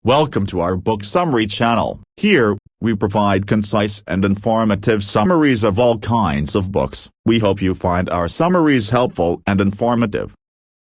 Welcome to our book summary channel. Here, we provide concise and informative summaries of all kinds of books. We hope you find our summaries helpful and informative.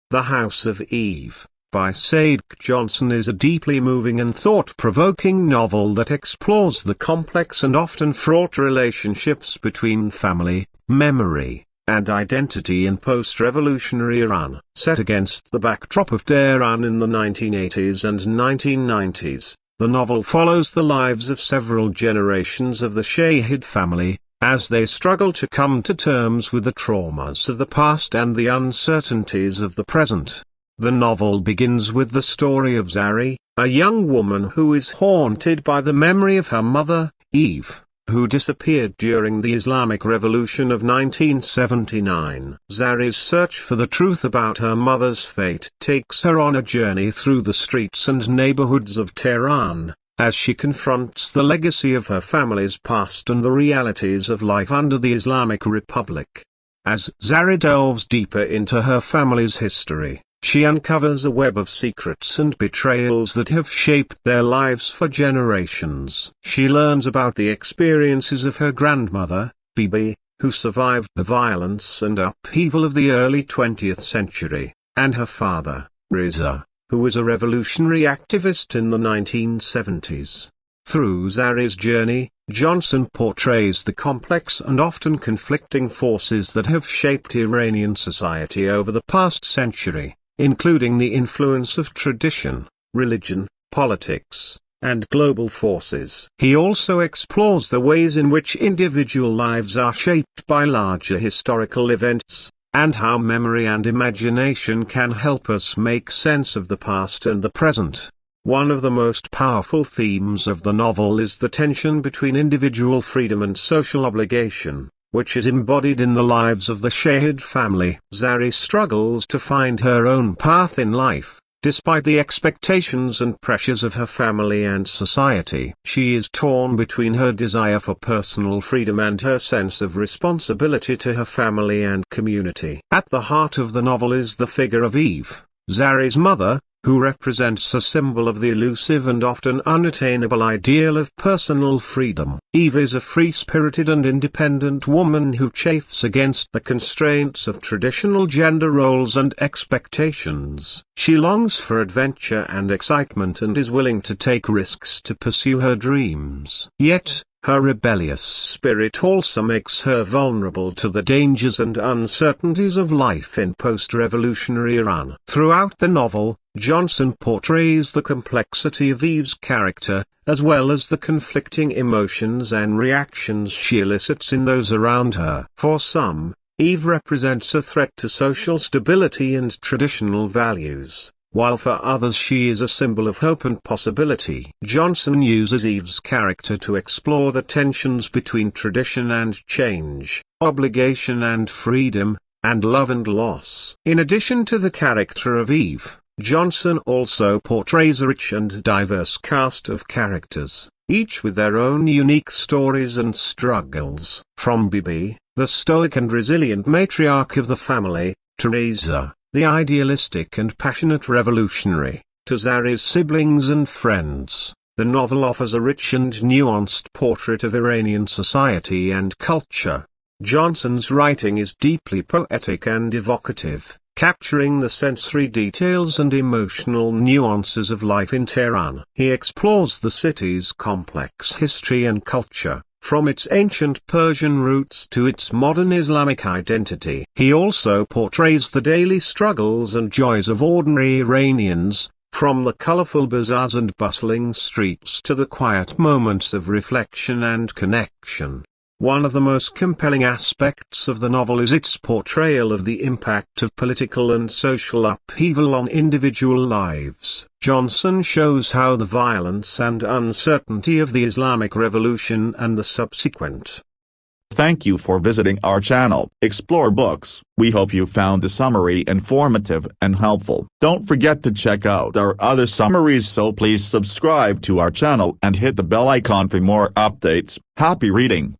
The House of Eve, by Said Johnson, is a deeply moving and thought-provoking novel that explores the complex and often fraught relationships between family, memory, and identity in post-revolutionary Iran. Set against the backdrop of Tehran in the 1980s and 1990s, the novel follows the lives of several generations of the Shahid family, as they struggle to come to terms with the traumas of the past and the uncertainties of the present. The novel begins with the story of Zari, a young woman who is haunted by the memory of her mother, Eve, who disappeared during the Islamic Revolution of 1979. Zari's search for the truth about her mother's fate takes her on a journey through the streets and neighborhoods of Tehran, as she confronts the legacy of her family's past and the realities of life under the Islamic Republic. As Zari delves deeper into her family's history, she uncovers a web of secrets and betrayals that have shaped their lives for generations. She learns about the experiences of her grandmother, Bibi, who survived the violence and upheaval of the early 20th century, and her father, Reza, who was a revolutionary activist in the 1970s. Through Zari's journey, Johnson portrays the complex and often conflicting forces that have shaped Iranian society over the past century, including the influence of tradition, religion, politics, and global forces. He also explores the ways in which individual lives are shaped by larger historical events, and how memory and imagination can help us make sense of the past and the present. One of the most powerful themes of the novel is the tension between individual freedom and social obligation, which is embodied in the lives of the Shahid family. Zari struggles to find her own path in life, despite the expectations and pressures of her family and society. She is torn between her desire for personal freedom and her sense of responsibility to her family and community. At the heart of the novel is the figure of Eve, Zari's mother, who represents a symbol of the elusive and often unattainable ideal of personal freedom. Eve is a free-spirited and independent woman who chafes against the constraints of traditional gender roles and expectations. She longs for adventure and excitement and is willing to take risks to pursue her dreams. Yet, her rebellious spirit also makes her vulnerable to the dangers and uncertainties of life in post-revolutionary Iran. Throughout the novel, Johnson portrays the complexity of Eve's character, as well as the conflicting emotions and reactions she elicits in those around her. For some, Eve represents a threat to social stability and traditional values, while for others she is a symbol of hope and possibility. Johnson uses Eve's character to explore the tensions between tradition and change, obligation and freedom, and love and loss. In addition to the character of Eve, Johnson also portrays a rich and diverse cast of characters, each with their own unique stories and struggles. From Bibi, the stoic and resilient matriarch of the family, to Reza, the idealistic and passionate revolutionary, to Zari's siblings and friends, the novel offers a rich and nuanced portrait of Iranian society and culture. Johnson's writing is deeply poetic and evocative, capturing the sensory details and emotional nuances of life in Tehran. He explores the city's complex history and culture, from its ancient Persian roots to its modern Islamic identity. He also portrays the daily struggles and joys of ordinary Iranians, from the colorful bazaars and bustling streets to the quiet moments of reflection and connection. One of the most compelling aspects of the novel is its portrayal of the impact of political and social upheaval on individual lives. Johnson shows how the violence and uncertainty of the Islamic Revolution and the subsequent. Thank you for visiting our channel, Explore Books. We hope you found the summary informative and helpful. Don't forget to check out our other summaries, so please subscribe to our channel and hit the bell icon for more updates. Happy reading!